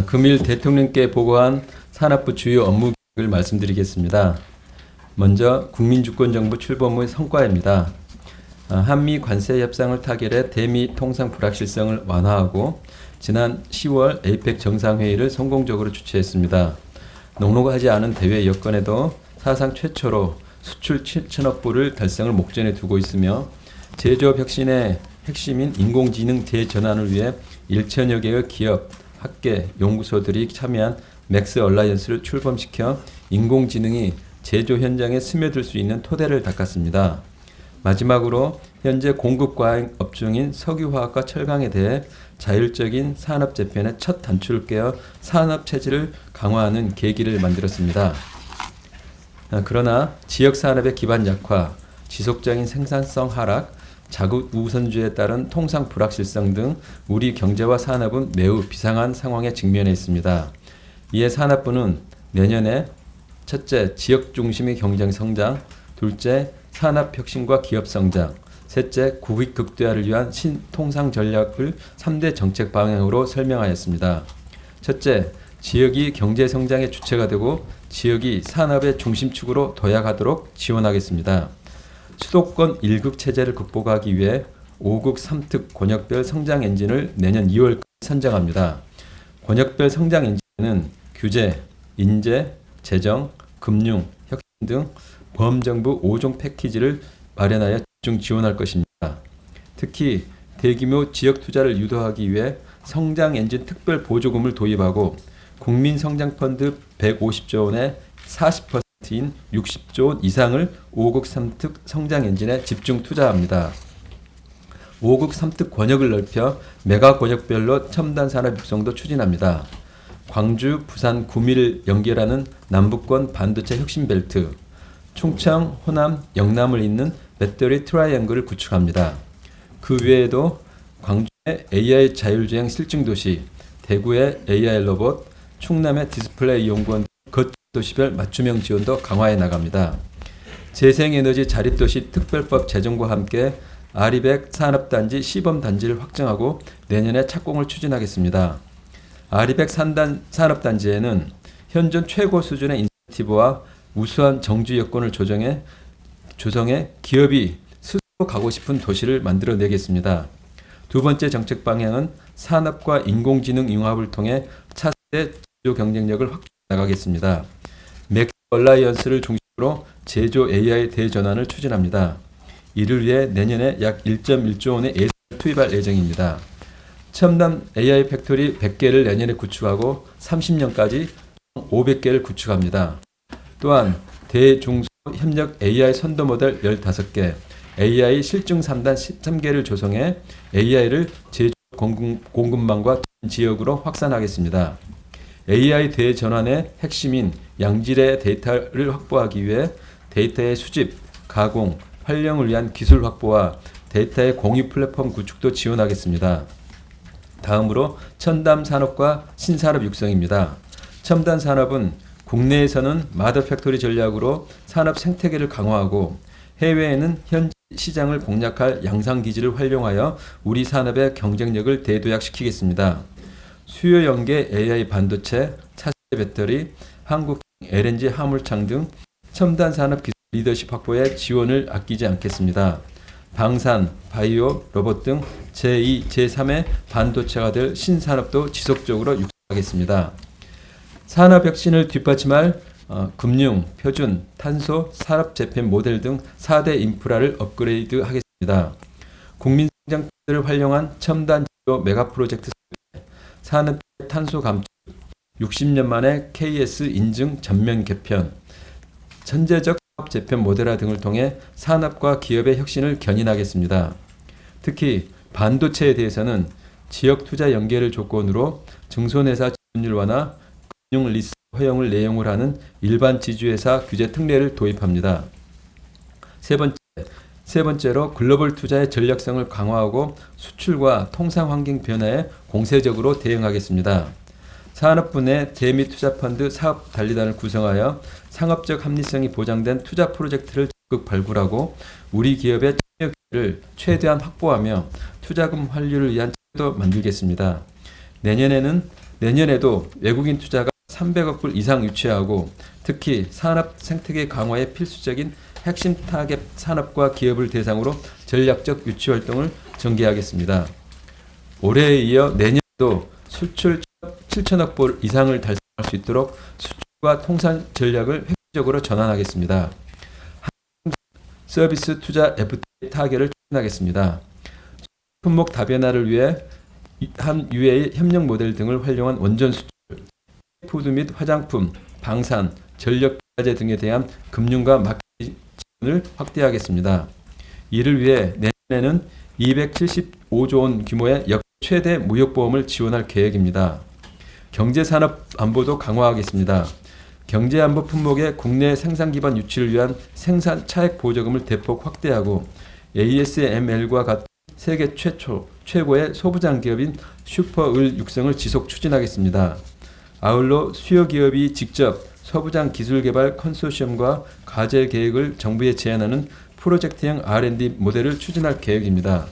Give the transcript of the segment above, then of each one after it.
금일 대통령께 보고한 산업부 주요 업무 계획을 말씀드리겠습니다. 먼저 국민주권정부 출범 후 성과입니다. 한미 관세 협상을 타결해 대미 통상 불확실성을 완화하고 지난 10월 에이펙 정상회의를 성공적으로 주최했습니다. 녹록하지 않은 대외 여건에도 사상 최초로 수출 7천억 불을 달성을 목전에 두고 있으며 제조업 혁신의 핵심인 인공지능 대전환을 위해 1천여 개의 기업, 학계, 연구소들이 참여한 맥스 얼라이언스를 출범시켜 인공지능이 제조 현장에 스며들 수 있는 토대를 닦았습니다. 마지막으로 현재 공급 과잉 업종인 석유화학과 철강에 대해 자율적인 산업 재편의 첫 단추를 꿰어 산업 체질을 강화하는 계기를 만들었습니다. 그러나 지역 산업의 기반 약화, 지속적인 생산성 하락, 자국 우선주의에 따른 통상 불확실성 등 우리 경제와 산업은 매우 비상한 상황에 직면해 있습니다. 이에 산업부는 내년에 첫째, 지역 중심의 경쟁 성장, 둘째, 산업 혁신과 기업 성장, 셋째, 국익 극대화를 위한 신통상 전략을 3대 정책 방향으로 설명하였습니다. 첫째, 지역이 경제 성장의 주체가 되고 지역이 산업의 중심축으로 도약하도록 지원하겠습니다. 수도권 1극 체제를 극복하기 위해 5극 3특 권역별 성장 엔진을 내년 2월까지 선정합니다. 권역별 성장 엔진은 규제, 인재, 재정, 금융, 혁신 등 범정부 5종 패키지를 마련하여 집중 지원할 것입니다. 특히 대규모 지역 투자를 유도하기 위해 성장 엔진 특별 보조금을 도입하고 국민성장펀드 150조 원의 40%인 60조 원 이상을 5극 3특 성장 엔진에 집중 투자합니다. 5극 3특 권역을 넓혀 메가 권역별로 첨단 산업 육성도 추진합니다. 광주, 부산, 구미를 연결하는 남북권 반도체 혁신벨트, 충청, 호남, 영남을 잇는 배터리 트라이앵글을 구축합니다. 그 외에도 광주의 AI 자율주행 실증도시, 대구의 AI 로봇, 충남의 디스플레이 연구원 거도시별 맞춤형 지원도 강화해 나갑니다. 재생에너지 자립도시 특별법 제정과 함께 아리백 산업단지 시범단지를 확정하고 내년에 착공을 추진하겠습니다. 아리백 산업단지에는 현존 최고 수준의 인센티브와 우수한 정주 여건을 조성해 기업이 스스로 가고 싶은 도시를 만들어내겠습니다. 두 번째 정책 방향은 산업과 인공지능 융합을 통해 차세대 제조 경쟁력을 확충해 나가겠습니다. 맥스 얼라이언스를 중심으로 제조 AI 대전환을 추진합니다. 이를 위해 내년에 약 1.1조 원의 예산을 투입할 예정입니다. 첨단 AI 팩토리 100개를 내년에 구축하고 30년까지 500개를 구축합니다. 또한 대중소 협력 AI 선도 모델 15개, AI 실증 3단 13개를 조성해 AI를 제조 공급망과 지역으로 확산하겠습니다. AI 대전환의 핵심인 양질의 데이터를 확보하기 위해 데이터의 수집, 가공, 활용을 위한 기술 확보와 데이터의 공유 플랫폼 구축도 지원하겠습니다. 다음으로 첨단 산업과 신산업 육성입니다. 첨단 산업은 국내에서는 마더 팩토리 전략으로 산업 생태계를 강화하고 해외에는 현지 시장을 공략할 양상기지를 활용하여 우리 산업의 경쟁력을 대도약시키겠습니다. 수요 연계 AI 반도체, 차세대 배터리, 한국 LNG 화물창 등 첨단 산업 기술 리더십 확보에 지원을 아끼지 않겠습니다. 방산, 바이오, 로봇 등 제2, 제3의 반도체가 될 신산업도 지속적으로 육성하겠습니다. 산업 혁신을 뒷받침할 금융, 표준, 탄소, 산업 재팬 모델 등 4대 인프라를 업그레이드 하겠습니다. 국민성장펀드를 활용한 첨단 지표 메가 프로젝트 산업 탄소 감축, 60년 만에 KS 인증 전면 개편, 천재적 사업 재편 모델화 등을 통해 산업과 기업의 혁신을 견인하겠습니다. 특히 반도체에 대해서는 지역 투자 연계를 조건으로 증손회사 지분율 완화, 금융 리스 허용을 내용을 하는 일반 지주회사 규제 특례를 도입합니다. 세 번째로 글로벌 투자의 전략성을 강화하고 수출과 통상 환경 변화에 공세적으로 대응하겠습니다. 산업부 내 대미 투자펀드 사업 관리단을 구성하여 상업적 합리성이 보장된 투자 프로젝트를 적극 발굴하고 우리 기업의 참여 기회를 최대한 확보하며 투자금 환류를 위한 제도도 만들겠습니다. 내년에는 내년에도 외국인 투자가 300억 불 이상 유치하고 특히 산업 생태계 강화에 필수적인 핵심 타겟 산업과 기업을 대상으로 전략적 유치 활동을 전개하겠습니다. 올해에 이어 내년도 수출 7천억 불 이상을 달성할 수 있도록 수출과 통상 전략을 획기적으로 전환하겠습니다. 서비스 투자 FTA 타결을 추진하겠습니다. 품목 다변화를 위해 한 UA 협력 모델 등을 활용한 원전 수출, 푸드 및 화장품, 방산, 전력 기화제 등에 대한 금융과 마케팅 지원을 확대하겠습니다. 이를 위해 내년에는 275조 원 규모의 역대 최대 무역보험을 지원할 계획입니다. 경제산업 안보도 강화하겠습니다. 경제안보 품목의 국내 생산 기반 유치를 위한 생산 차액 보조금을 대폭 확대하고 ASML과 같은 세계 최고의 소부장 기업인 슈퍼을 육성을 지속 추진하겠습니다. 아울러 수요 기업이 직접 소부장 기술개발 컨소시엄과 과제 계획을 정부에 제안하는 프로젝트형 R&D 모델을 추진할 계획입니다.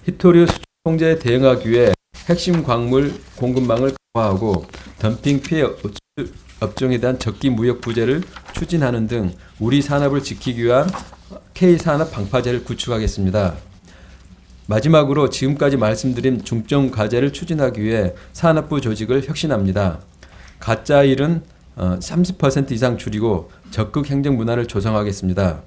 히토류 수출 통제에 대응하기 위해 핵심 광물 공급망을 강화하고 덤핑 피해 업종에 대한 적기 무역 부재를 추진하는 등 우리 산업을 지키기 위한 K산업 방파제를 구축하겠습니다. 마지막으로 지금까지 말씀드린 중점 과제를 추진하기 위해 산업부 조직을 혁신합니다. 가짜 일은 30% 이상 줄이고 적극 행정 문화를 조성하겠습니다.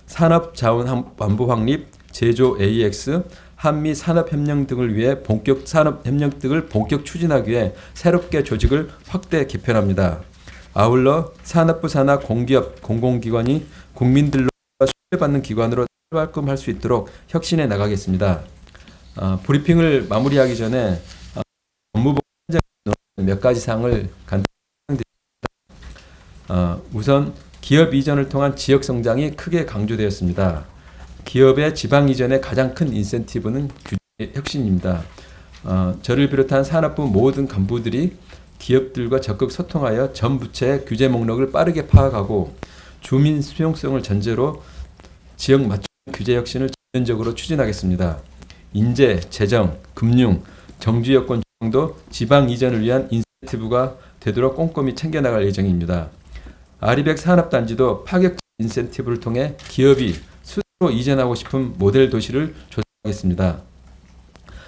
산업자원 안보 확립, 제조 AX, 한미 산업협력 등을 위해 본격 산업협력 등을 본격 추진하기 위해 새롭게 조직을 확대 개편합니다. 아울러 산업부 산하 공기업, 공공기관이 국민들로 신뢰받는 기관으로 활동할 수 있도록 혁신해 나가겠습니다. 브리핑을 마무리하기 전에 법무부 몇 가지 사항을 간단히 설명드립니다. 우선 기업 이전을 통한 지역 성장이 크게 강조되었습니다. 기업의 지방 이전의 가장 큰 인센티브는 규제 혁신입니다. 저를 비롯한 산업부 모든 간부들이 기업들과 적극 소통하여 전 부처의 규제 목록을 빠르게 파악하고 주민 수용성을 전제로 지역 맞춤 규제 혁신을 전면적으로 추진하겠습니다. 인재, 재정, 금융, 정주 여건 조정도 지방 이전을 위한 인센티브가 되도록 꼼꼼히 챙겨나갈 예정입니다. 아리백 산업단지도 파격적 인센티브를 통해 기업이 스스로 이전하고 싶은 모델 도시를 조성하겠습니다.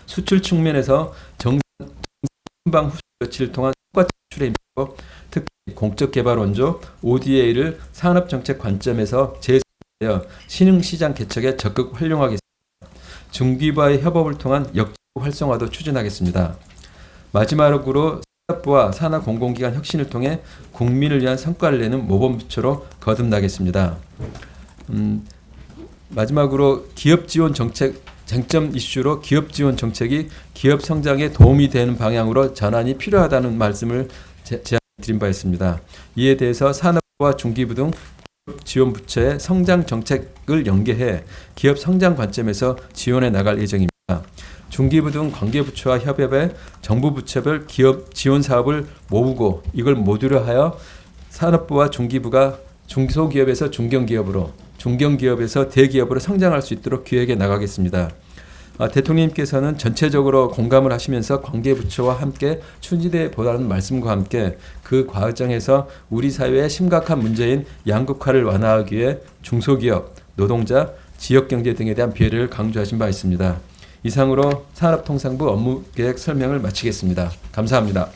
수출 측면에서 정상 후수 조치를 통한 성과 창출에 임하고 특히 공적 개발 원조 ODA를 산업정책 관점에서 재해석하여 신흥시장 개척에 적극 활용하겠습니다. 중기부와의 협업을 통한 역지구 활성화도 추진하겠습니다. 마지막으로 산업부와 산하 공공기관 혁신을 통해 국민을 위한 성과를 내는 모범부처로 거듭나겠습니다. 마지막으로 기업 지원 정책 쟁점 이슈로 기업 지원 정책이 기업 성장에 도움이 되는 방향으로 전환이 필요하다는 말씀을 제안드린 바 있습니다. 이에 대해서 산업부와 중기부 등 지원 부처의 성장 정책을 연계해 기업 성장 관점에서 지원해 나갈 예정입니다. 중기부 등 관계부처와 협업해 정부 부처별 기업 지원 사업을 모으고 이걸 모듈화 하여 산업부와 중기부가 중소기업에서 중견기업으로 중견기업에서 대기업으로 성장할 수 있도록 기획해 나가겠습니다. 대통령님께서는 전체적으로 공감을 하시면서 관계부처와 함께 추진해 보라는 말씀과 함께 그 과정에서 우리 사회의 심각한 문제인 양극화를 완화하기 위해 중소기업, 노동자, 지역경제 등에 대한 배려를 강조하신 바 있습니다. 이상으로 산업통상부 업무계획 설명을 마치겠습니다. 감사합니다.